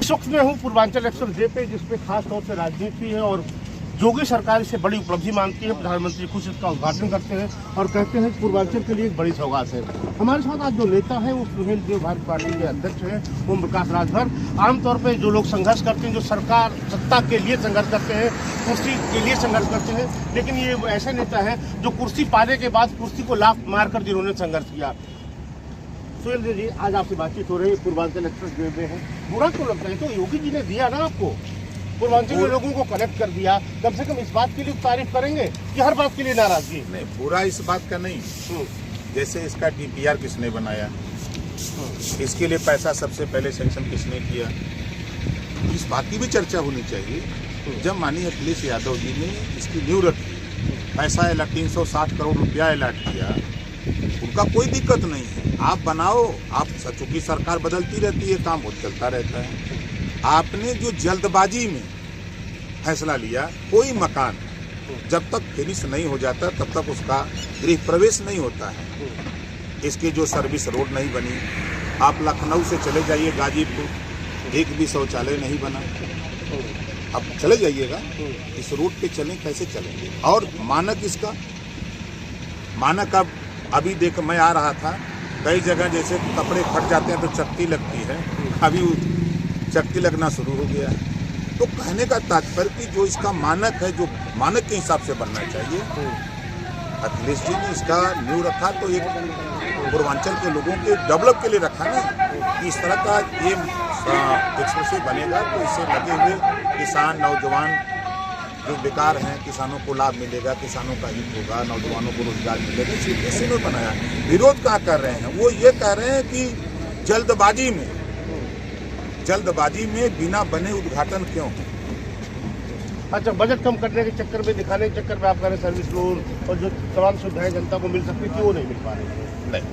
इस वक्त में हूँ पूर्वांचल एक्सप्रेस वे पे, जिसपे खास तौर से राजनीति है और योगी सरकार इसे बड़ी उपलब्धि मानती है। प्रधानमंत्री खुद इसका उद्घाटन करते हैं और कहते हैं कि पूर्वांचल के लिए एक बड़ी सौगात है। हमारे साथ आज जो नेता है वो सुहेल देव भारतीय पार्टी के अध्यक्ष हैं, ओम प्रकाश राजभर। आमतौर पर जो लोग संघर्ष करते हैं, जो सरकार सत्ता के लिए संघर्ष करते हैं, कुर्सी के लिए संघर्ष करते हैं, लेकिन ये ऐसे नेता है जो कुर्सी पाने के बाद कुर्सी को लात मारकर जिन्होंने संघर्ष किया। सुहेल देव जी, आज आपसे बातचीत हो रही है, पूर्वांचल एक्सप्रेस वे में है, बुरा क्यों लगता है? तो योगी जी ने दिया ना आपको, पूर्वांचल के लोगों को कनेक्ट कर दिया, कम से कम इस बात के लिए तारीफ करेंगे कि हर बात के लिए नाराजगी? नहीं, बुरा इस बात का नहीं। जैसे इसका DPR किसने बनाया, इसके लिए पैसा सबसे पहले सैंक्शन किसने किया, इस बात की भी चर्चा होनी चाहिए। जब माननीय अखिलेश यादव जी ने इसकी नींव रखी, पैसा 360 करोड़ रुपया अलॉट किया, उनका कोई दिक्कत नहीं है। आप बनाओ, आप चूंकि सरकार बदलती रहती है, काम बहुत चलता रहता है। आपने जो जल्दबाजी में फैसला लिया, कोई मकान जब तक फिनिश नहीं हो जाता तब तक उसका गृह प्रवेश नहीं होता है। इसकी जो सर्विस रोड नहीं बनी, आप लखनऊ से चले जाइए गाजीपुर, एक भी शौचालय नहीं बना। अब चले जाइएगा, इस रोड पे चलें, कैसे चलेंगे? और मानक इसका मानक अब अभी देख, मैं आ रहा था, कई जगह जैसे कपड़े फट जाते हैं तो चक्की लगती है, अभी चक्की लगना शुरू हो गया है। तो कहने का तात्पर्य कि जो इसका मानक है, जो मानक के हिसाब से बनना चाहिए, अखिलेश जी ने इसका नींव रखा तो एक पूर्वांचल के लोगों के डेवलप के लिए रखा ना। कि इस तरह का ये एक्सप्रेस बनेगा तो इससे लगे हुए किसान, नौजवान जो बेकार हैं, किसानों को लाभ मिलेगा, किसानों का हित होगा, नौजवानों को रोजगार मिलेगा। इसी ने बनाया। विरोध क्या कर रहे हैं? वो ये कह रहे हैं कि जल्दबाजी में बिना बने उद्घाटन क्यों? अच्छा, बजट कम करने के चक्कर में, दिखाने के चक्कर में आप कह रहे सर्विस रोड और जो तमाम सुविधाएं जनता को मिल सकती थी वो नहीं मिल पा रही है। नहीं,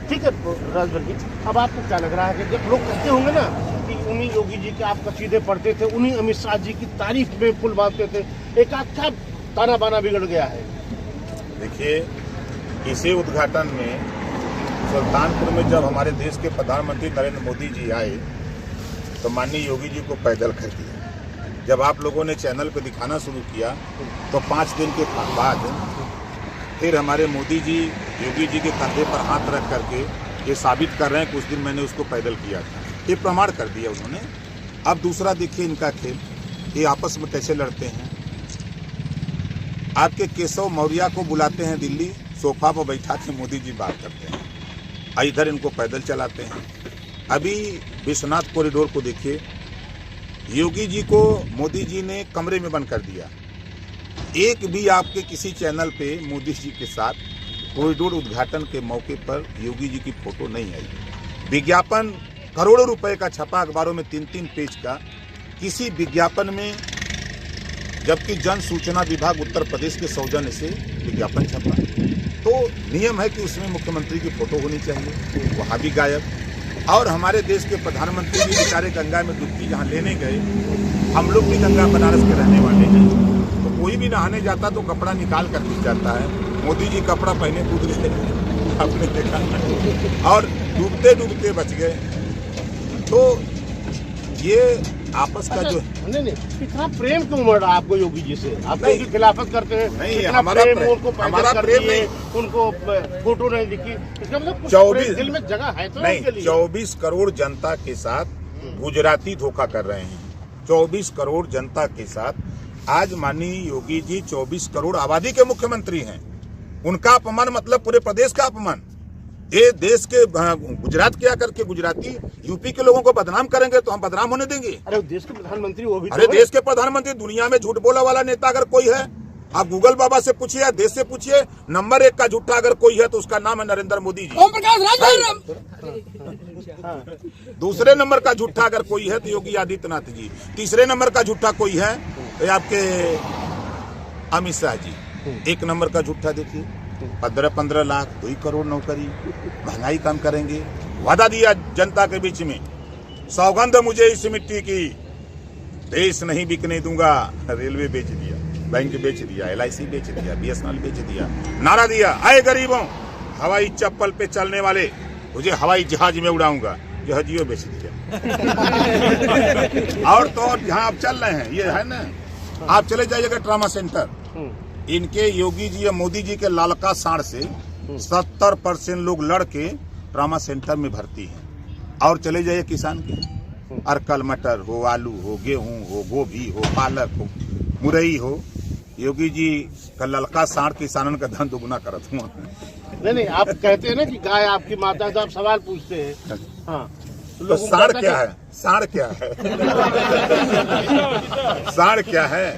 ठीक है राजभर जी, अब आपको क्या लग रहा है कि जब लोग कहते होंगे ना कि उन्हीं योगी जी के आप कसीदे पढ़ते थे, उन्हीं अमित शाह जी की तारीफ में पुल बांधते थे, एक अच्छा ताना बाना बिगड़ गया है? देखिए, इसी उद्घाटन में सुल्तानपुर में जब हमारे देश के प्रधानमंत्री नरेंद्र मोदी जी आए तो माननीय योगी जी को पैदल कर दिया। जब आप लोगों ने चैनल पे दिखाना शुरू किया तो 5 दिन के बाद फिर हमारे मोदी जी योगी जी के कंधे पर हाथ रख करके ये साबित कर रहे हैं कि उस दिन मैंने उसको पैदल किया था, ये प्रमाण कर दिया उन्होंने। अब दूसरा देखिए इनका खेल, ये आपस में कैसे लड़ते हैं। आपके केशव मौर्य को बुलाते हैं दिल्ली, सोफा पर बैठा के मोदी जी बात करते हैं, इधर इनको पैदल चलाते हैं। अभी विश्वनाथ कॉरिडोर को देखिए, योगी जी को मोदी जी ने कमरे में बंद कर दिया। एक भी आपके किसी चैनल पे मोदी जी के साथ कॉरिडोर उद्घाटन के मौके पर योगी जी की फोटो नहीं आई। विज्ञापन करोड़ों रुपए का छपा अखबारों में, 3-3 पेज का, किसी विज्ञापन में, जबकि जन सूचना विभाग उत्तर प्रदेश के सौजन्य से विज्ञापन छपा, तो नियम है कि उसमें मुख्यमंत्री की फोटो होनी चाहिए, वहाँ भी गायब। और हमारे देश के प्रधानमंत्री भी बेचारे गंगा में डुबकी जहाँ लेने गए, हम लोग भी गंगा बनारस के रहने वाले हैं, तो कोई भी नहाने जाता तो कपड़ा निकाल कर घुस जाता है। मोदी जी कपड़ा पहने कूद गए, आपने देखा, और डूबते डूबते बच गए। तो ये आपस का जो नहीं, इतना प्रेम क्यों उमड़ रहा आपको योगी जी से? आप उनकी खिलाफत करते हैं, नहीं, हमारा प्रेम नहीं, उनको फोटो नहीं दिखी, इसका मतलब 24 दिल में जगह है तो नहीं। 24 करोड़ जनता के साथ गुजराती धोखा कर रहे हैं। 24 करोड़ जनता के साथ आज माननीय योगी जी 24 करोड़ आबादी के मुख्यमंत्री हैं। उनका अपमान मतलब पूरे प्रदेश का अपमान। ये देश के गुजरात के आकर के गुजराती यूपी के लोगों को बदनाम करेंगे तो हम बदनाम होने देंगे? अरे देश के प्रधानमंत्री वो भी, अरे देश के प्रधानमंत्री, दुनिया में झूठ बोला वाला नेता अगर कोई है, आप गूगल बाबा से पूछिए या देश से पूछिए, नंबर 1 का झूठा अगर कोई है तो उसका नाम है नरेंद्र मोदी जी। ओम प्रकाश राजभर। दूसरे नंबर का झूठा अगर कोई है तो योगी आदित्यनाथ जी। तीसरे नंबर का झूठा कोई है तो आपके अमित शाह जी। 1 नंबर का झूठा देखिए, 15 लाख, 2 करोड़ नौकरी, महंगाई कम करेंगे, वादा दिया जनता के बीच में, सौगंध मुझे इस मिट्टी की, देश नहीं बिकने दूंगा। रेलवे बेच दिया, बैंक बेच दिया, LIC बेच दिया, BSNL बेच दिया। नारा दिया, आए गरीबों, हवाई चप्पल पे चलने वाले, तुझे हवाई जहाज में उड़ाऊंगा। जहाजियो बेच दिया। और तो और जहाँ आप चल रहे हैं ये है ना, आप चले जाइएगा ट्रामा सेंटर, इनके योगी जी या मोदी जी के लालका साड़ से 70% लोग लड़के ट्रामा सेंटर में भर्ती हैं। और चले जाइए किसान के, अरकल मटर हो, आलू हो, गेहूं हो, गोभी हो, पालक हो, मुरई हो, योगी जी का ललका साड़ किसानन का धन दुगुना करत हुआ। नहीं, आप कहते हैं ना कि गाय आपकी माता है, तो आप सवाल पूछते हैं। हाँ, तो साड़ क्या है? साड़ क्या है? साड़ क्या है?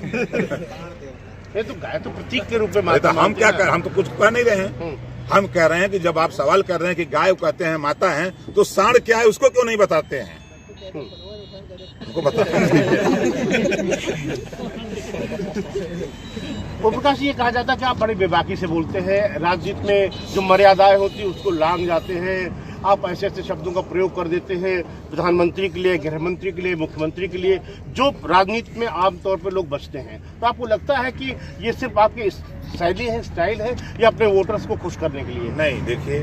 ये तो गाय तो प्रतीक के रूप में माता। हम क्या कर, हम तो कुछ कह नहीं रहे हैं। हम कह रहे हैं कि जब आप सवाल कर रहे हैं कि गाय कहते हैं माता है, तो साड़ क्या है उसको क्यों नहीं बताते हैं? उसको बताते ओम प्रकाश, ये कहा जाता है कि आप बड़ी बेबाकी से बोलते हैं, राजनीति में जो मर्यादाएं होती है उसको लांघ जाते हैं, आप ऐसे ऐसे शब्दों का प्रयोग कर देते हैं प्रधानमंत्री के लिए, गृह मंत्री के लिए, मुख्यमंत्री के लिए, जो राजनीति में आमतौर पर लोग बचते हैं। तो आपको लगता है कि ये सिर्फ आपकी शैली है, स्टाइल है, या अपने वोटर्स को खुश करने के लिए? नहीं, देखिए,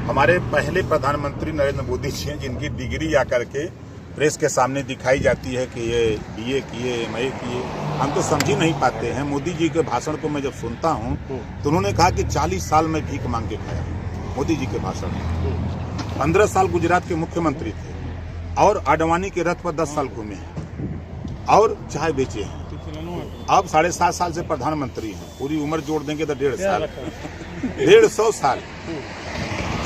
हमारे पहले प्रधानमंत्री नरेंद्र मोदी जी हैं, जिनकी डिग्री आकर के प्रेस के सामने दिखाई जाती है कि ये BA किए, MA किए, हम तो समझ ही नहीं पाते हैं। मोदी जी के भाषण को मैं जब सुनता हूँ तो उन्होंने कहा कि 40 साल में भीख मांग के खाया। मोदी जी के भाषण में 15 साल गुजरात के मुख्यमंत्री थे और आडवाणी के रथ पर 10 साल घूमे हैं और चाय बेचे हैं। अब 7.5 साल से प्रधानमंत्री हैं, पूरी उम्र जोड़ देंगे तो 1.5 साल, 150 साल।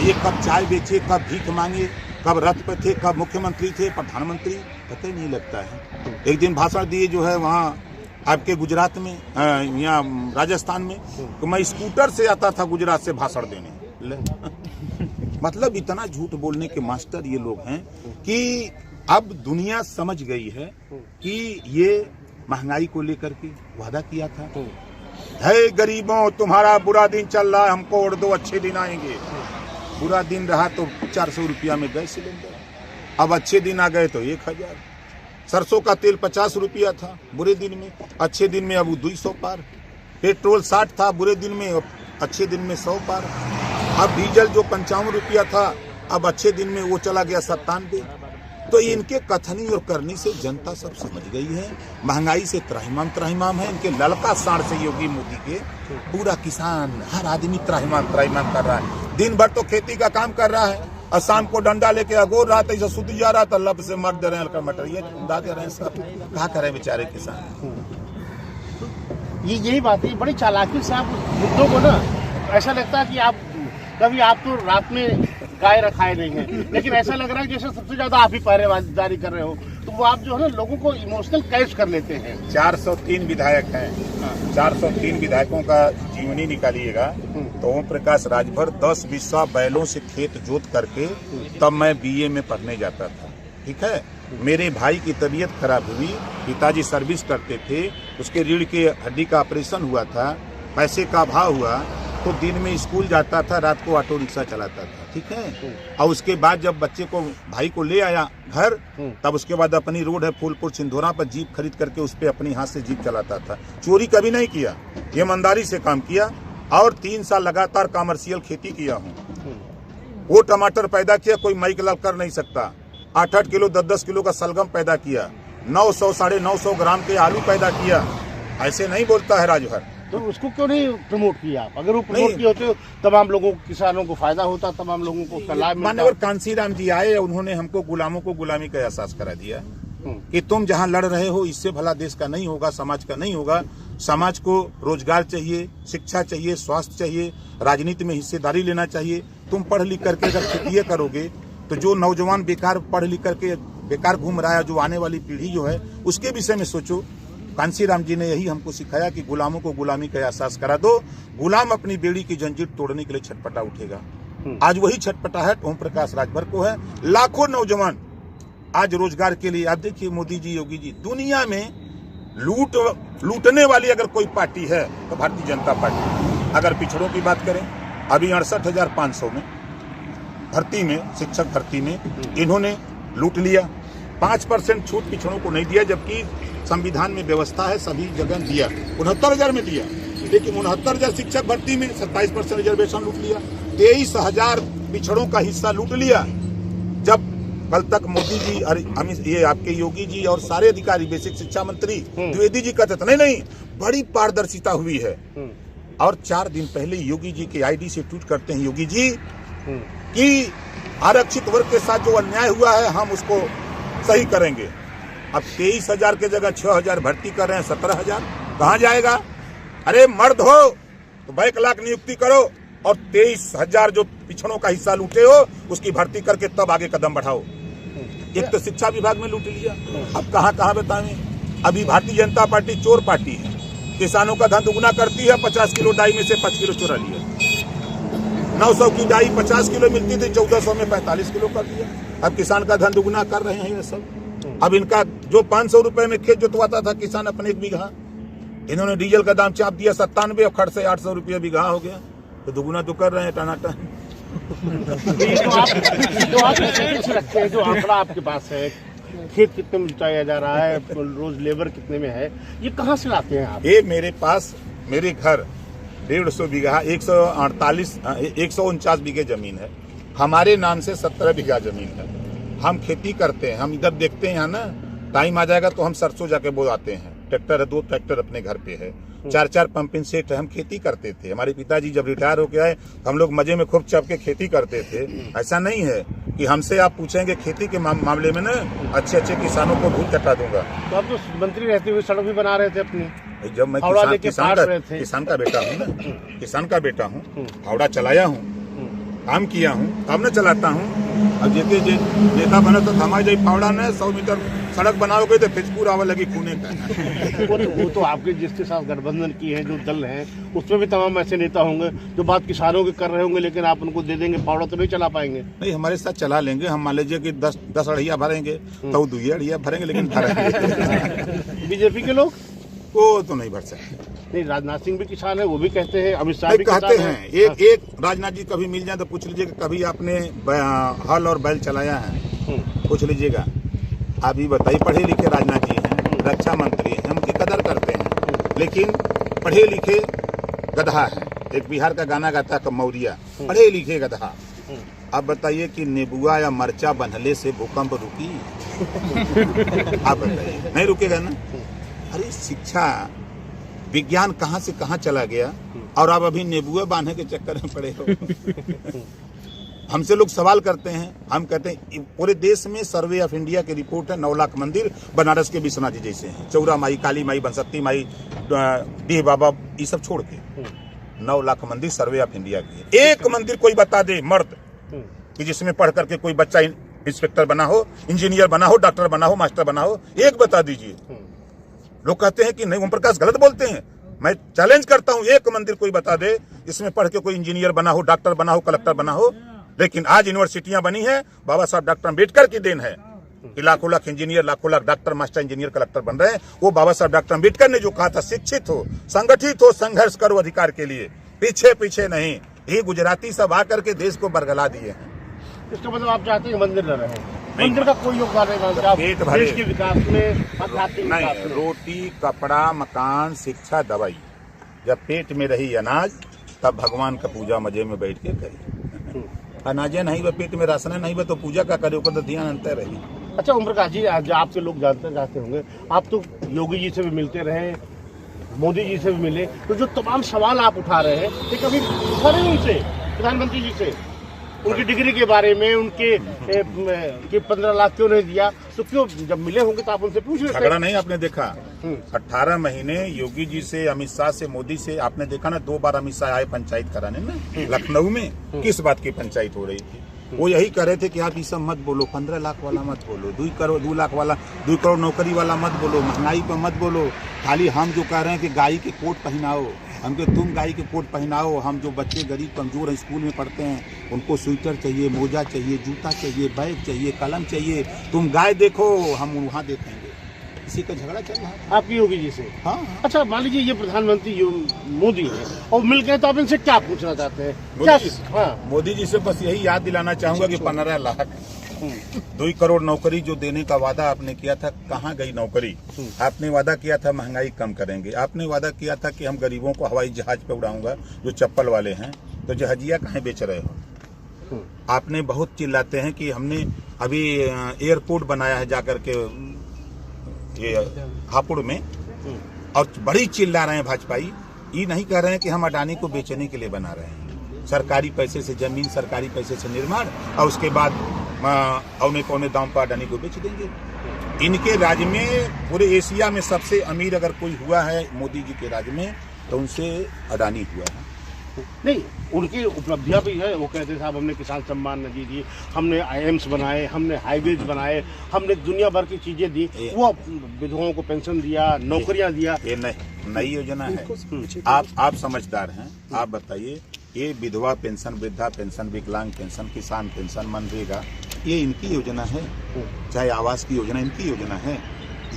ये कब चाय बेचे, कब भीख मांगे, कब रथ पे थे, कब मुख्यमंत्री थे, प्रधानमंत्री, पता ही नहीं लगता है। एक दिन भाषण दिए जो है वहाँ आपके गुजरात में, यहाँ राजस्थान में, तो मैं स्कूटर से आता था गुजरात से भाषण देने। मतलब इतना झूठ बोलने के मास्टर ये लोग हैं कि अब दुनिया समझ गई है कि ये महंगाई को लेकर के वादा किया था, है गरीबों तुम्हारा बुरा दिन चल रहा है, हमको और 2 अच्छे दिन आएंगे। बुरा दिन रहा तो 400 रुपया में गैस सिलेंडर, अब अच्छे दिन आ गए तो 1000। सरसों का तेल 50 रुपया था बुरे दिन में, अच्छे दिन में अब 200 पार। पेट्रोल 60 था बुरे दिन में, अच्छे दिन में 100 पार। अब डीजल जो 55 रुपया था, अब अच्छे दिन में वो चला गया 97। तो इनके कथनी और करनी से जनता सब समझ गई है, महंगाई से त्राहिमाम है। इनके ललका साड़ से योगी मोदी के पूरा किसान, हर आदमी त्राहिमाम कर रहा है। दिन भर तो खेती का काम कर रहा है और शाम को डंडा लेके अगोर रहा था, सुध जा रहा था, लब से मर दे रहे हैं, हल्का मटर ये उड़ा दे रहे हैं। सब क्या करें बेचारे किसान। यही बात है, बड़ी चालाकी से आप मुद्दों को ना, ऐसा लगता है कि आप कभी, आप तो रात में गाय रखाए नहीं है, लेकिन ऐसा लग रहा है जैसे सबसे ज्यादा आप ही पहरेदारी कर रहे हो, तो वो आप जो है ना लोगों को इमोशनल कैच कर लेते हैं। 403 विधायक हैं, 403 विधायकों का जीवनी निकालिएगा तो ओम प्रकाश राजभर 10 बीसा बैलों से खेत जोत करके तब मैं BA में पढ़ने जाता था। ठीक है, मेरे भाई की तबीयत खराब हुई, पिताजी सर्विस करते थे, उसके रीढ़ के हड्डी का ऑपरेशन हुआ था, पैसे का अभाव हुआ, तो दिन में स्कूल जाता था, रात को ऑटो रिक्शा चलाता था। ठीक है, और उसके बाद जब बच्चे को, भाई को ले आया घर, तब उसके बाद अपनी रोड है फूलपुर सिंधोरा पर, जीप खरीद करके उस पे अपनी हाथ से जीप चलाता था। चोरी कभी नहीं किया, ईमानदारी से काम किया और 3 साल लगातार कमर्शियल खेती किया हूँ। वो टमाटर पैदा किया, कोई माइक लाल कर नहीं सकता। 8-8 किलो 10-10 किलो का सलगम पैदा किया, 900 950 ग्राम के आलू पैदा किया। ऐसे नहीं बोलता है राजभर। तो उसको क्यों नहीं प्रमोट किया आप? अगर वो प्रमोट किए होते तमाम लोगों, किसानों को फायदा होता, तमाम लोगों को उसका लाभ मिलता। माननीय कांसीराम जी आए, उन्होंने हमको गुलामों को गुलामी का एहसास करा दिया कि तुम जहां लड़ रहे हो इससे भला देश का नहीं होगा, समाज का नहीं होगा। समाज को रोजगार चाहिए, शिक्षा चाहिए, स्वास्थ्य चाहिए, राजनीति में हिस्सेदारी लेना चाहिए। तुम पढ़ लिख करके अगर खेती करोगे तो जो नौजवान बेकार पढ़ लिख करके बेकार घूम रहा है, जो आने वाली पीढ़ी जो है, उसके विषय में सोचो। कांसीराम जी ने यही हमको सिखाया कि गुलामों को गुलामी का एहसास करा दो, गुलाम अपनी बेड़ी की जंजीर तोड़ने के लिए छटपटा उठेगा। आज वही छटपटाहट ओम प्रकाश राजभर को है। लाखों नौजवान आज रोजगार के लिए, आप देखिए मोदी जी, योगी जी, दुनिया में लूटने वाली अगर कोई पार्टी है तो भारतीय जनता पार्टी। अगर पिछड़ों की बात करें, अभी 68,500 में भर्ती में, शिक्षक भर्ती में इन्होंने लूट लिया। 5% छूट पिछड़ों को नहीं दिया, जबकि संविधान में व्यवस्था है सभी जगह दिया। 69,000 में दिया, लेकिन 69,000 शिक्षक भर्ती में 27% रिजर्वेशन लूट लिया। 23,000 पिछड़ों का हिस्सा लूट लिया। जब कल तक मोदी जी और ये आपके योगी जी और सारे अधिकारी, बेसिक शिक्षा मंत्री द्विवेदी जी कहते थे नहीं बड़ी पारदर्शिता हुई है। और 4 दिन पहले योगी जी के आईडी से ट्वीट करते हैं योगी जी कि आरक्षित वर्ग के साथ जो अन्याय हुआ है हम उसको सही करेंगे। अब 23,000 के जगह 6,000 भर्ती कर रहे हैं, 17,000 कहाँ जाएगा? अरे मर्द हो तो 1 लाख नियुक्ति करो और 23,000 जो पिछड़ों का हिस्सा लूटे हो उसकी भर्ती करके तब आगे कदम बढ़ाओ। एक तो शिक्षा विभाग में लूट लिया, अब कहाँ कहाँ बताएं। अभी भारतीय जनता पार्टी चोर पार्टी है, किसानों का धन दुगुना करती है। 50 किलो डाई में से 5 किलो चुरा लिया। 900 की डाई 50 किलो मिलती थी, 1400 में 45 किलो कर दिया। अब किसान का धन दुगुना कर रहे हैं ये सब। अब इनका जो 500 रुपए में खेत जोतवाता था किसान अपने 1 बीघा, इन्होंने डीजल का दाम चाप दिया 97 और खर्च से 800 रुपया बीघा हो गया। तो दुगुना तो कर रहे हैं टनाटन। जो आप रखते हैं, जो आंकड़ा आपके पास है, खेत कितने में जुताया जा रहा है, रोज लेबर कितने में है, ये कहाँ से लाते हैं आप? ये मेरे पास मेरे घर 150 बीघा 149 बीघे जमीन है। हमारे नाम से 17 बीघा जमीन है। हम खेती करते हैं, हम इधर देखते हैं ना, टाइम आ जाएगा तो हम सरसों जाके बो आते हैं। ट्रैक्टर है, 2 ट्रैक्टर अपने घर पे है, 4-4 पंपिंग सेट है। हम खेती करते थे। हमारे पिताजी जब रिटायर होके आए हम लोग मजे में खूब चप के खेती करते थे। ऐसा नहीं है कि हमसे आप पूछेंगे खेती के मामले में ना अच्छे किसानों को धूल चटा दूंगा। तो आप तो मंत्री रहते हुए सड़क भी बना रहे थे अपनी। जब मैं किसान का बेटा हूँ ना, किसान का बेटा हूँ, फावड़ा चलाया हूँ, काम किया हूँ, काम न चलाता हूँ। अब जेता बना तो थमा जाए फावड़ा ने 100 मीटर सड़क बनाओगे तो फिजपूर आवा लगी खूने का। वो तो आपके जिसके साथ गठबंधन की है, जो दल है, उसमें भी तमाम ऐसे नेता होंगे जो बात किसानों की कर रहे होंगे, लेकिन आप उनको दे देंगे फावड़ा तो नहीं चला पाएंगे। नहीं, हमारे साथ चला लेंगे। हम मान लीजिए कि 10 अड़िया भरेंगे तो 2 अड़िया भरेंगे, लेकिन भरेंगे। बीजेपी के लोग वो तो नहीं भर सकते। नहीं, राजनाथ सिंह भी किसान है, वो भी कहते हैं, अमित शाह भी कहते हैं। एक राजनाथ जी कभी मिल जाए तो पूछ लीजिएगा कभी आपने हल और बैल चलाया है, पूछ लीजिएगा। अभी बताइए, पढ़े लिखे राजनाथ जी हैं, रक्षा मंत्री हैं, हम उनकी कदर करते हैं, लेकिन पढ़े लिखे गधा है। एक बिहार का गाना गाता है मौरिया, पढ़े लिखे गधा। अब बताइए कि नेबुआ या मरचा बंधले से भूकंप रुकी? आप बताइए, नहीं रुकेगा ना। अरे शिक्षा विज्ञान कहाँ से कहाँ चला गया और आप अभी नेबुआ बांधने के चक्कर में पड़े हो। हमसे लोग सवाल करते हैं, हम कहते हैं पूरे देश में सर्वे ऑफ इंडिया की रिपोर्ट है 9 लाख मंदिर बनारस के विश्वनाथ जी जैसे हैं, चौरा माई, काली माई, बंसती माई, डीह बाबा, ये सब छोड़ के 9 लाख मंदिर सर्वे ऑफ इंडिया की। एक मंदिर कोई बता दे मर्द कि जिसमें पढ़ करके कोई बच्चा इंस्पेक्टर बना हो, इंजीनियर बना हो, डॉक्टर बना हो, मास्टर बना हो, एक बता दीजिए। लोग कहते हैं कि नहीं, ओम प्रकाश गलत बोलते हैं। मैं चैलेंज करता हूं, एक मंदिर कोई बता दे इसमें पढ़ के कोई इंजीनियर बना हो, डॉक्टर बना हो, कलेक्टर बना हो। लेकिन आज यूनिवर्सिटियां बनी है, बाबा साहब डॉक्टर अम्बेडकर की देन है कि लाखों लाख इंजीनियर, लाखों lakh doctor, master, engineer, collector बन रहे हैं। वो बाबा साहब डॉक्टर अम्बेडकर ने जो कहा था, शिक्षित हो, संगठित हो, संघर्ष करो अधिकार के लिए, पीछे पीछे नहीं। ये गुजराती सब आकर के देश को बरगला दिए हैं। इसका मतलब आप चाहते हैं मंदिर न रहे? मंदिर का कोई योगदान नहीं, पेट भरे देश के विकास में, आध्यात्मिक विकास में। रोटी, कपड़ा, मकान, शिक्षा, दवाई, जब पेट में रही अनाज तब भगवान का पूजा मजे में बैठ के करी। अनाजे नहीं बा, पेट में राशन नहीं बा, तो पूजा का करे, ऊपर तो ध्यान अंतर रही। अच्छा ओम प्रकाश जी, आज आपके लोग जानते होंगे, आप तो योगी जी से भी मिलते रहे, मोदी जी से भी मिले, तो जो तमाम सवाल आप उठा रहे हैं, ये कभी उठा रहे उनसे, प्रधानमंत्री जी से, उनकी डिग्री के बारे में, उनके 15 लाख क्यों नहीं दिया? तो क्यों, जब मिले होंगे तो आप उनसे पूछ रहे थे। झगड़ा नहीं आपने देखा? 18 महीने योगी जी से, अमित शाह से, मोदी से, आपने देखा ना, 2 बार अमित शाह आए पंचायत कराने में लखनऊ में। किस बात की पंचायत हो रही थी? वो यही कह रहे थे कि आप ये सब मत बोलो, 15 लाख वाला मत बोलो, 2 लाख वाला, 2 करोड़ नौकरी वाला मत बोलो, महंगाई पर मत बोलो। खाली हम जो कह रहे हैं कि गाय के कोट पहनाओ, हमको तुम गाय के कोट पहनाओ। हम जो बच्चे गरीब कमजोर हैं, स्कूल में पढ़ते हैं, उनको स्वेटर चाहिए, मोजा चाहिए, जूता चाहिए, बैग चाहिए, कलम चाहिए। तुम गाय देखो, हम वहाँ देखेंगे। इसी का झगड़ा चल रहा है आपकी योगी जी से। हाँ। अच्छा मान लीजिए ये प्रधानमंत्री मोदी है और मिल गए, तो आप इनसे क्या पूछना चाहते हैं? क्या? हाँ, मोदी जी से बस यही याद दिलाना चाहूंगा कि 15 लाख 2 करोड़ नौकरी जो देने का वादा आपने किया था, कहाँ गई नौकरी? आपने वादा किया था महंगाई कम करेंगे, आपने वादा किया था कि हम गरीबों को हवाई जहाज पे उड़ाऊंगा जो चप्पल वाले हैं, तो जहाजिया कहाँ बेच रहे हो? आपने बहुत चिल्लाते हैं कि हमने अभी एयरपोर्ट बनाया है जाकर के ये हापुड़ में, और बड़ी चिल्ला रहे हैं भाजपाई। ये नहीं कह रहे हैं कि हम अडानी को बेचने के लिए बना रहे हैं। सरकारी पैसे से जमीन, सरकारी पैसे से निर्माण, और उसके बाद औने पौने दाम पर अडानी को बेच देंगे। इनके राज्य में, पूरे एशिया में सबसे अमीर अगर कोई हुआ है मोदी जी के राज्य में, तो उनसे अडानी हुआ है। नहीं, उनकी उपलब्धियां भी है। वो कहते साहब हमने किसान सम्मान निधि दी, हमने आईएम्स बनाए, हमने हाईवेज बनाए, हमने दुनिया भर की चीजें दी, वो विधवाओं को पेंशन दिया, नौकरियां दिया। ये नई योजना है। आप समझदार हैं, आप बताइए, ये विधवा पेंशन, वृद्धा पेंशन, विकलांग पेंशन, किसान पेंशन, मनरेगा, ये इनकी योजना है। चाहे आवास की योजना इनकी योजना है,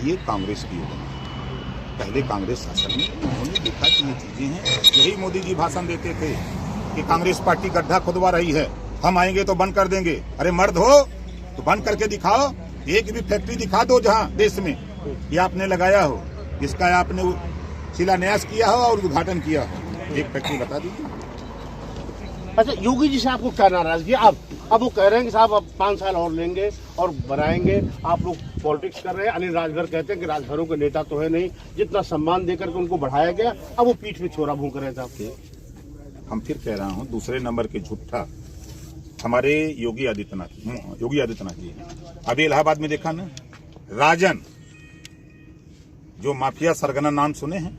ये कांग्रेस की योजना है। पहले कांग्रेस शासन में उन्होंने देखा कि ये चीजें हैं। यही मोदी जी भाषण देते थे कि कांग्रेस पार्टी गड्ढा खुदवा रही है, हम आएंगे तो बंद कर देंगे। अरे मर्द हो तो बंद करके दिखाओ, एक भी फैक्ट्री दिखा दो जहां देश में ये आपने लगाया हो, जिसका आपने शिलान्यास किया हो और उद्घाटन किया हो, एक फैक्ट्री बता दीजिए। अच्छा, योगी जी से आपको क्या नाराजगी? अब वो कह रहे हैं कि साहब अब 5 साल और लेंगे और बनाएंगे। आप लोग पॉलिटिक्स कर रहे हैं। अनिल राजभर कहते हैं कि राजभरों के नेता तो है नहीं, जितना सम्मान देकर के उनको बढ़ाया गया, अब वो पीठ में छोरा भूख रहे थे आपके। हम फिर कह रहा हूँ, दूसरे नंबर के झूठा हमारे योगी आदित्यनाथ जी। अभी इलाहाबाद में देखा ना, राजन जो माफिया सरगना नाम सुने हैं,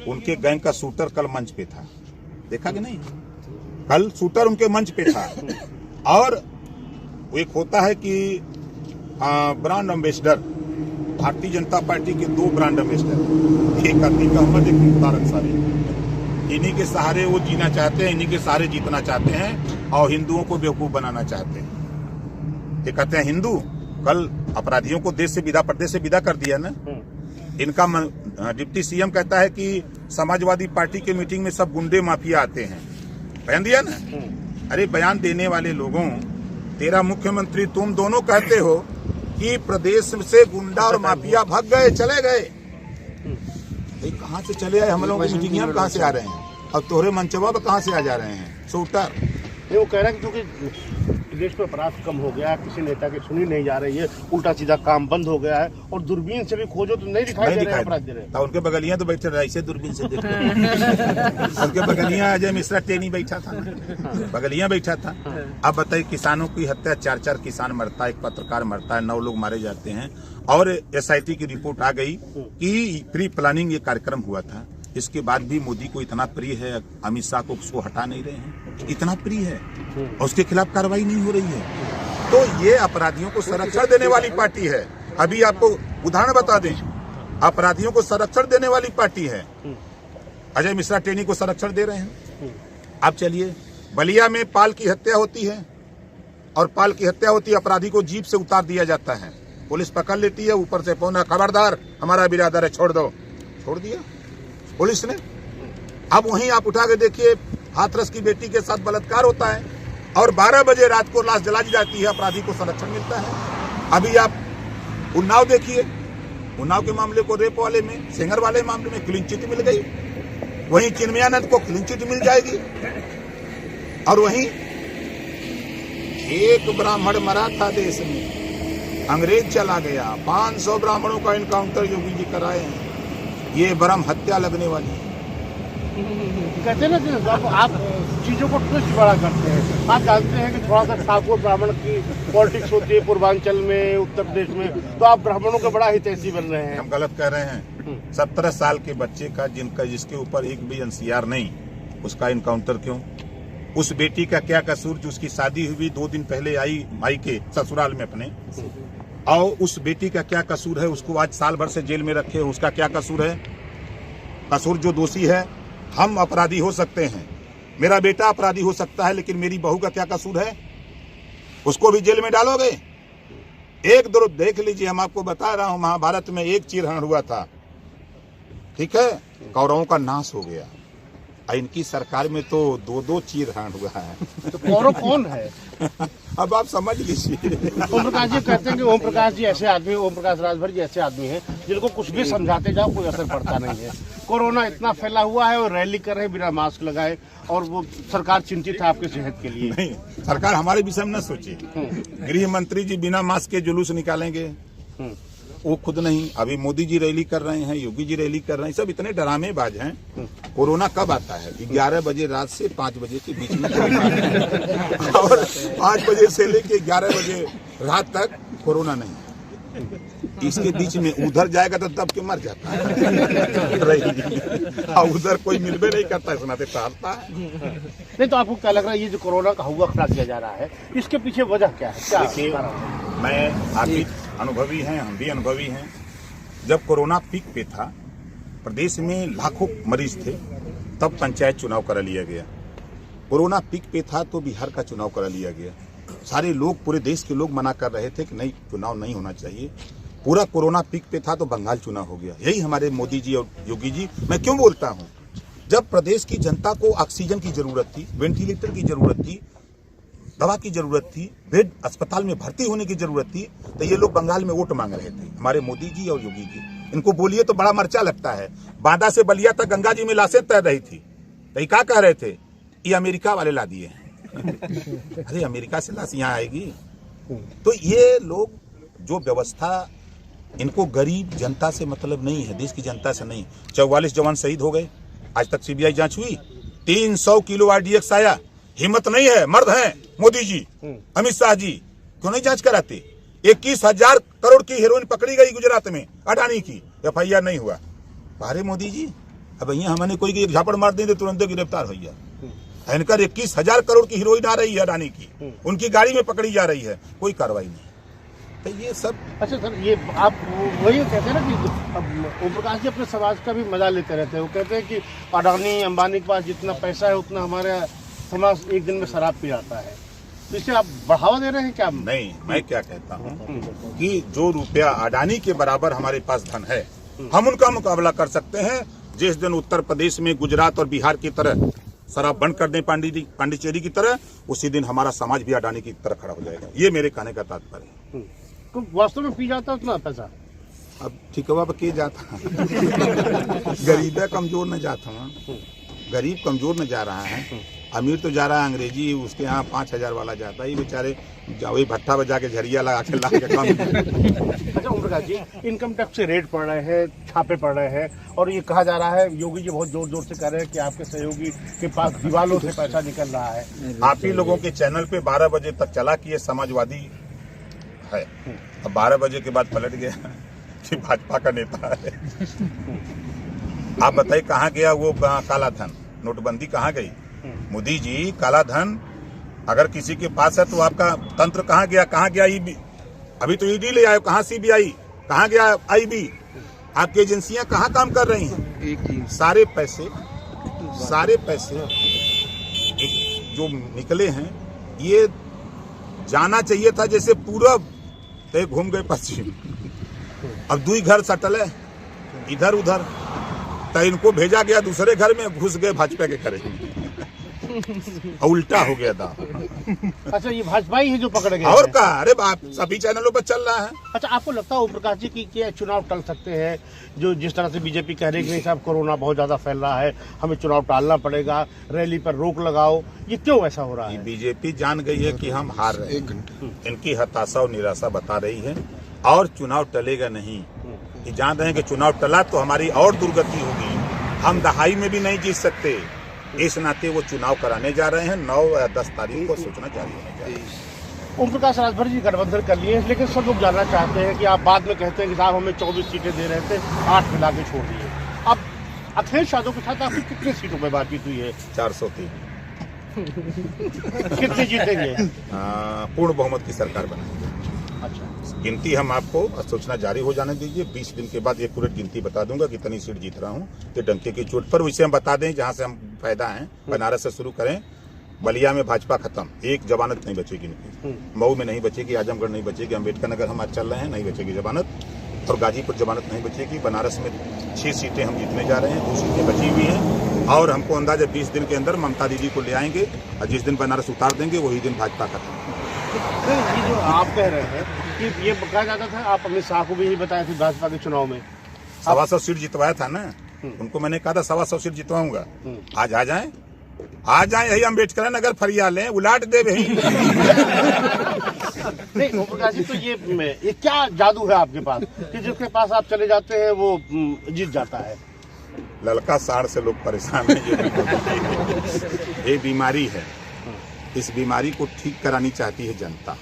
उनके गैंग का शूटर कल मंच पे था, देखा कि नहीं? कल शूटर उनके मंच पे था। और वो एक होता है कि brand ambassador, Bharatiya Janata party के 2 ब्रांड एम्बेसडर, एक अतीक अहमद, एक मुख्तार अंसारी। इन्हीं के सहारे वो जीना चाहते हैं, इन्हीं के सहारे जीतना चाहते हैं, और हिंदुओं को बेवकूफ बनाना चाहते हैं। ये कहते हैं हिंदू, कल अपराधियों को देश से विदा, प्रदेश से विदा कर दिया ना। इनका डिप्टी सीएम कहता है कि समाजवादी पार्टी के मीटिंग में सब गुंडे माफिया आते हैं, बयान दिया ना। अरे बयान देने वाले लोगों, तेरा मुख्यमंत्री तुम दोनों कहते हो कि प्रदेश से गुंडा और माफिया भाग गए, चले गए। कहाँ से चले आए? हम लोग मीटिंग में कहाँ से आ रहे हैं? और तोहरे मंचवा पर कहाँ से आ जा रहे हैं शूटर? वो कह रहे हैं क्योंकि प्रदेश में अपराध कम हो गया, किसी नेता की सुनी नहीं जा रही है, उल्टा सीधा काम बंद हो गया है, और दूरबीन से भी खोजो तो नहीं दिखाई दे रहे अपराध दे रहे। उनके बगलियां तो बैठे रहे, ऐसे दूरबीन से देख उनके बगलियां अजय मिश्रा टेनी बैठा था, बगलियां बैठा था। अब बताइए, किसानों की हत्या, 4 किसान मरता है, एक पत्रकार मरता है, 9 लोग मारे जाते हैं, और एसआईटी की रिपोर्ट आ गई कि प्री प्लानिंग ये कार्यक्रम हुआ था। इसके बाद भी मोदी को इतना प्रिय है, अमित शाह को उसको हटा नहीं रहे हैं, इतना प्रिय है, और उसके खिलाफ कार्रवाई नहीं हो रही है। तो ये अपराधियों को संरक्षण देने वाली पार्टी है। अभी आपको उदाहरण बता दें, अपराधियों को संरक्षण देने वाली पार्टी है। अजय मिश्रा टेनी को संरक्षण दे रहे हैं। अब चलिए, बलिया में पाल की हत्या होती है, और पाल की हत्या होती है, अपराधी को जीप से उतार दिया जाता है, पुलिस पकड़ लेती है, ऊपर से फोन, खबरदार हमारा बिरादर है, छोड़ दो, छोड़ दिया पुलिस ने। अब वहीं आप उठा के देखिए, हाथरस की बेटी के साथ बलात्कार होता है, और 12 बजे रात को लाश जला दी जाती है, अपराधी को संरक्षण मिलता है। अभी आप उन्नाव देखिए, उन्नाव के मामले को, रेप वाले में, सेंगर वाले मामले में क्लीन चिट मिल गई, वहीं चिन्मयानंद को क्लीन चिट मिल जाएगी। और वहीं एक ब्राह्मण मरा था देश में, अंग्रेज चला गया, 500 ब्राह्मणों का इनकाउंटर योगी जी कराए हैं। ये ब्रह्म हत्या लगने वाली है। कहते हैं ना, आप चीजों को ट्विस्ट बड़ा करते हैं। आप जानते हैं कि थोड़ा सा ठाकुर ब्राह्मण की पॉलिटिक्स होती है पूर्वांचल में, उत्तर प्रदेश में, तो आप ब्राह्मणों के बड़ा हितैषी बन रहे हैं। हम गलत कह रहे हैं। 17 साल के बच्चे का, जिसके ऊपर एक भी एनसीआर नहीं, उसका इनकाउंटर क्यों? उस बेटी का क्या कसूर जो उसकी शादी हुई 2 दिन पहले आई माई के ससुराल में अपने, और उस बेटी का क्या कसूर है? उसको आज साल भर से जेल में रखे, उसका क्या कसूर है? कसूर जो दोषी है, हम अपराधी हो सकते हैं, मेरा बेटा अपराधी हो सकता है, लेकिन मेरी बहू का क्या कसूर है? उसको भी जेल में डालोगे? एक दो देख लीजिए, हम आपको बता रहा हूं, महाभारत में एक चीरहरण हुआ था, ठीक है, कौरवों का नाश हो गया। इनकी सरकार में तो 2-2 चीरहरण हुआ है। तो कौरव कौन है? अब आप समझ लीजिए। ओम प्रकाश जी कहते हैं कि ओम प्रकाश जी ऐसे आदमी, ओम प्रकाश राजभर जी ऐसे आदमी हैं जिनको कुछ भी समझाते जाओ कोई असर पड़ता नहीं है। कोरोना इतना फैला हुआ है और रैली कर रहे हैं बिना मास्क लगाए, और वो सरकार चिंतित है आपकी सेहत के लिए। नहीं, सरकार हमारे विषय में न सोचे। गृह मंत्री जी बिना मास्क के जुलूस निकालेंगे, वो खुद नहीं। अभी मोदी जी रैली कर रहे हैं, योगी जी रैली कर रहे हैं, सब इतने डरामेबाज हैं। कोरोना कब आता है? 11 बजे रात से 5 बजे के बीच में और 5 बजे से लेके 11 बजे रात तक कोरोना नहीं। इसके बीच में उधर जाएगा तो दब के मर जाता है और उधर कोई मिलबे नहीं करता, इतना टहलता है। नहीं तो आपको क्या लग रहा है ये जो कोरोना का हुआ खड़ा किया जा रहा है, इसके पीछे वजह क्या है? क्या देखिए, कारण है? मैं आप भी अनुभवी हैं, हम भी अनुभवी हैं। जब कोरोना पीक पे था, प्रदेश में लाखों मरीज थे, तब पंचायत चुनाव करा लिया गया। कोरोना पीक पे था तो बिहार का चुनाव करा लिया गया। सारे लोग, पूरे देश के लोग मना कर रहे थे कि नहीं, चुनाव नहीं होना चाहिए। पूरा कोरोना पीक पे था तो बंगाल चुनाव हो गया। यही हमारे मोदी जी और योगी जी। मैं क्यों बोलता हूँ, जब प्रदेश की जनता को ऑक्सीजन की जरूरत थी, वेंटिलेटर की जरूरत थी, दवा की जरूरत थी, बेड अस्पताल में भर्ती होने की जरूरत थी, तो ये लोग बंगाल में वोट मांग रहे थे, हमारे मोदी जी और योगी जी। इनको बोलिए तो बड़ा मर्चा लगता है। बांदा से बलिया तक गंगा जी में लाशें तैर रही थी, तो ये क्या कह रहे थे? ये अमेरिका वाले ला दिए हैं। अरे अमेरिका से लाश यहाँ आएगी? तो ये लोग जो व्यवस्था, इनको गरीब जनता से मतलब नहीं है, देश की जनता से नहीं। 44 जवान शहीद हो गए, आज तक सीबीआई जांच हुई। 300 किलो RDX आया, हिम्मत नहीं है, मर्द हैं मोदी जी, अमित शाह जी, क्यों नहीं जांच कराते? 21,000 करोड़ की हेरोइन पकड़ी गई गुजरात में, अडानी की, FIR नहीं हुआ। अरे मोदी जी, अब यहाँ हमने कोई एक झापड़ मार दें तो तुरंत गिरफ्तार हो गया। इनकर 21,000 करोड़ की हीरोइन आ रही है अडानी की, उनकी गाड़ी में पकड़ी जा रही है, कोई कार्रवाई नहीं। तो ये सब। अच्छा सर, ये आप वही कहते हैं ना कि ओम प्रकाश जी अपने समाज का भी मजा लेते रहते हैं। वो कहते हैं कि अडानी अंबानी के पास जितना पैसा है उतना हमारे समाज एक दिन में शराब पी जाता है, तो इसे आप बढ़ावा दे रहे हैं क्या? नहीं, मैं क्या कहता हूँ कि जो रुपया अडानी के बराबर हमारे पास धन है, हम उनका मुकाबला कर सकते हैं। जिस दिन उत्तर प्रदेश में, गुजरात और बिहार की तरह शराब बंद कर दें पांडिचेरी की तरह, उसी दिन हमारा समाज भी अडानी की तरह खड़ा हो जाएगा। ये मेरे कहने का तात्पर्य है। तो वास्तव में पी जाता उतना पैसा? अब ठिकवा के जाता गरीब कमजोर न जाता, गरीब कमजोर न जा रहा है, अमीर तो जा रहा है अंग्रेजी, उसके यहाँ 5,000 वाला जाता है। ये बेचारे वही भट्टा बजा के झरिया लगा के ला के कम। अच्छा ओम प्रकाश जी, इनकम टैक्स से रेड पड़ रहे हैं, छापे पड़ रहे हैं, और ये कहा जा रहा है, योगी जी बहुत जोर जोर से कह रहे हैं कि आपके सहयोगी के पास दीवालों से पैसा निकल रहा है। आप ही लोगों के चैनल पे 12 बजे तक चला कि ये समाजवादी है, अब 12 बजे के बाद पलट गया कि भाजपा का नेता है। आप बताइए कहाँ गया वो काला धन? नोटबंदी कहाँ गई? मोदी जी, काला धन अगर किसी के पास है तो आपका तंत्र कहाँ गया? कहाँ गया ईडी? अभी तो ईडी ले आए, कहाँ CBI? कहाँ गया IB? आपकी एजेंसियां कहाँ काम कर रही हैं? सारे पैसे जो निकले हैं, ये जाना चाहिए था जैसे पूरब, तो घूम गए पश्चिम। अब 2 घर सटल है इधर उधर, तो इनको भेजा गया दूसरे घर में, घुस गए भाजपा के घर, उल्टा हो गया था। अच्छा, ये भाजपा ही है जो पकड़ गया और क्या? अरे बाप, सभी चैनलों पर चल रहा है। अच्छा, आपको लगता है ओम प्रकाश जी की क्या चुनाव टल सकते हैं? जो जिस तरह से बीजेपी कह रही है कि साहब कोरोना बहुत ज्यादा फैल रहा है, हमें चुनाव टालना पड़ेगा, रैली पर रोक लगाओ, ये क्यों ऐसा हो रहा है? बीजेपी जान गई है कि हम हार रहे हैं, इनकी हताशा और निराशा बता रही है, और चुनाव टलेगा नहीं। ये जान रहे हैं कि चुनाव टला तो हमारी और दुर्गति होगी, हम दहाई में भी नहीं जीत सकते। इस नाते वो चुनाव कराने जा रहे हैं। 9 या 10 तारीख को सूचना जारी होने जा रही है। ओम प्रकाश राजभर जी गठबंधन कर लिए, लेकिन सब लोग जानना चाहते हैं कि आप बाद में कहते हैं कि साहब हमें 24 सीटें दे रहे थे, 8 मिला के छोड़ दिए। अब अखिलेश यादव के साथ आपकी कितनी सीटों पर बातचीत हुई है? 403। कितने जीतेंगे? पूर्ण बहुमत की सरकार बनाएंगे। अच्छा, गिनती हम आपको सूचना जारी हो जाने दीजिए, 20 दिन के बाद एक पूरी गिनती बता दूंगा कितनी सीट जीत रहा हूँ। तो डंके की चोट पर वैसे हम बता दें जहाँ से हम फायदा हैं, बनारस से शुरू करें। बलिया में भाजपा खत्म, एक जमानत नहीं बचेगी इनकी। मऊ में नहीं बचेगी, आजमगढ़ नहीं बचेगी, अम्बेडकर नगर हम आज चल रहे हैं, नहीं बचेगी जमानत, और गाजीपुर जमानत नहीं बचेगी। बनारस में 6 सीटें हम जीतने जा रहे हैं, 2 सीटें बची हुई हैं, और हमको अंदाजा 20 दिन के अंदर ममता दीदी को ले आएंगे, और जिस दिन बनारस उतार देंगे वही दिन भाजपा खत्म। ये जो आप कह रहे हैं कि ये कहा जाता था, आप अमित शाह को भी यही बताए थे भाजपा के चुनाव में, 125 सीट जितवाया था ना। उनको मैंने कहा था 125 सीट जितवाऊंगा। आज आ जाएं, यही अम्बेडकर नगर फरियाद लें, उलाट दे वही। नहीं ओम प्रकाश जी, तो ये क्या जादू है आपके पास कि जिसके पास आप चले जाते हैं वो जीत जाता है? ललका साड़ से लोग परेशान हैं। ये बीमारी है, इस बीमारी को ठीक करानी चाहती है जनता।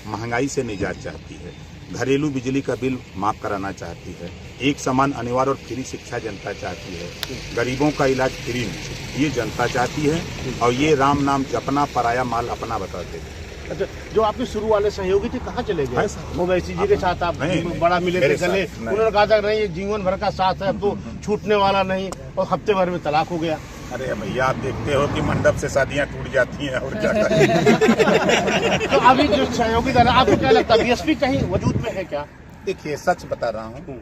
महंगाई से निजात चाहती है, घरेलू बिजली का बिल माफ कराना चाहती है, एक समान अनिवार्य और फ्री शिक्षा जनता चाहती है, गरीबों का इलाज फ्री में ये जनता चाहती है, और ये राम नाम जपना पराया माल अपना बताते हैं। अच्छा, जो आपके शुरू वाले सहयोगी थे कहाँ चले गए? ओवैसी जी के साथ आप बड़ा मिले थे, चले, उन्होंने कहा था नहीं ये जीवन भर का साथ है, अब तो छूटने वाला नहीं, और हफ्ते भर में तलाक हो गया। अरे भैया, आप देखते हो कि मंडप से शादियां टूट जाती हैं, और क्या करें। तो अभी जो सहयोगी दल है, आपको क्या लगता है बीएसपी कहीं वजूद में है क्या? देखिए, सच बता रहा हूँ,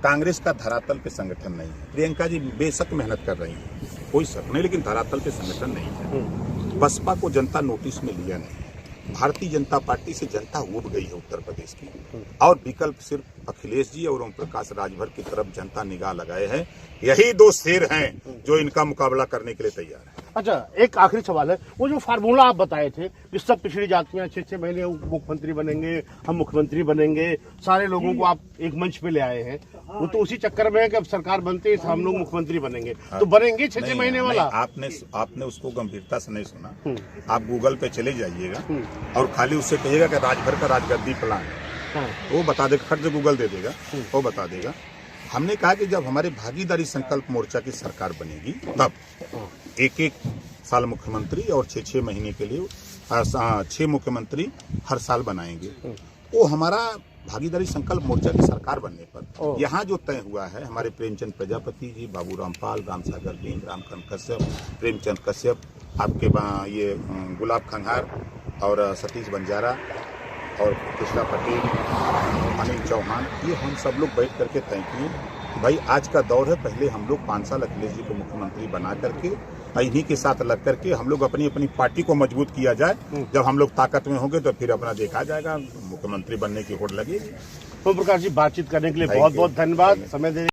कांग्रेस का धरातल पे संगठन नहीं है। प्रियंका जी बेशक मेहनत कर रही है, कोई शक नहीं, लेकिन धरातल पे संगठन नहीं है। बसपा को जनता नोटिस में लिया नहीं, भारतीय जनता पार्टी से जनता उब गई है उत्तर प्रदेश की, और विकल्प सिर्फ अखिलेश जी और ओम प्रकाश राजभर की तरफ जनता निगाह लगाए है। यही दो शेर हैं जो इनका मुकाबला करने के लिए तैयार है। अच्छा, एक आखिरी सवाल है, वो जो फार्मूला आप बताए थे कि सब पिछड़ी जातियां 6-6 महीने मुख्यमंत्री बनेंगे, हम मुख्यमंत्री बनेंगे, सारे लोगों को आप एक मंच पे ले आए हैं, वो तो उसी चक्कर में है कि अब सरकार बनती है हम लोग मुख्यमंत्री बनेंगे, तो बनेंगे 6-6 महीने वाला? आपने उसको गंभीरता से नहीं सुना। आप गूगल पे चले जाइएगा और खाली उससे कहिएगा कि राजभर का राजगद्दी प्लान, वो बता देगा, खर्च गूगल दे देगा, वो बता देगा। हमने कहा कि जब हमारे भागीदारी संकल्प मोर्चा की सरकार बनेगी तब 1-1 साल मुख्यमंत्री और 6-6 महीने के लिए 6 मुख्यमंत्री हर साल बनाएंगे। वो हमारा भागीदारी संकल्प मोर्चा की सरकार बनने पर यहाँ जो तय हुआ है, हमारे प्रेमचंद प्रजापति जी, बाबू रामपाल, रामसागर बिन, रामकांत कश्यप, प्रेमचंद कश्यप, आपके ये गुलाब खंघार और सतीश बंजारा और कृष्णा पटेल, अनिल चौहान, ये हम सब लोग बैठ करके तय किए भाई आज का दौर है, पहले हम लोग 5 साल अखिलेश जी को मुख्यमंत्री बना करके इन्हीं के साथ लग करके हम लोग अपनी अपनी पार्टी को मजबूत किया जाए। जब हम लोग ताकत में होंगे तो फिर अपना देखा जाएगा, मुख्यमंत्री बनने की होड़ लगेगी। ओम प्रकाश जी, बातचीत करने के लिए बहुत बहुत धन्यवाद, समय देने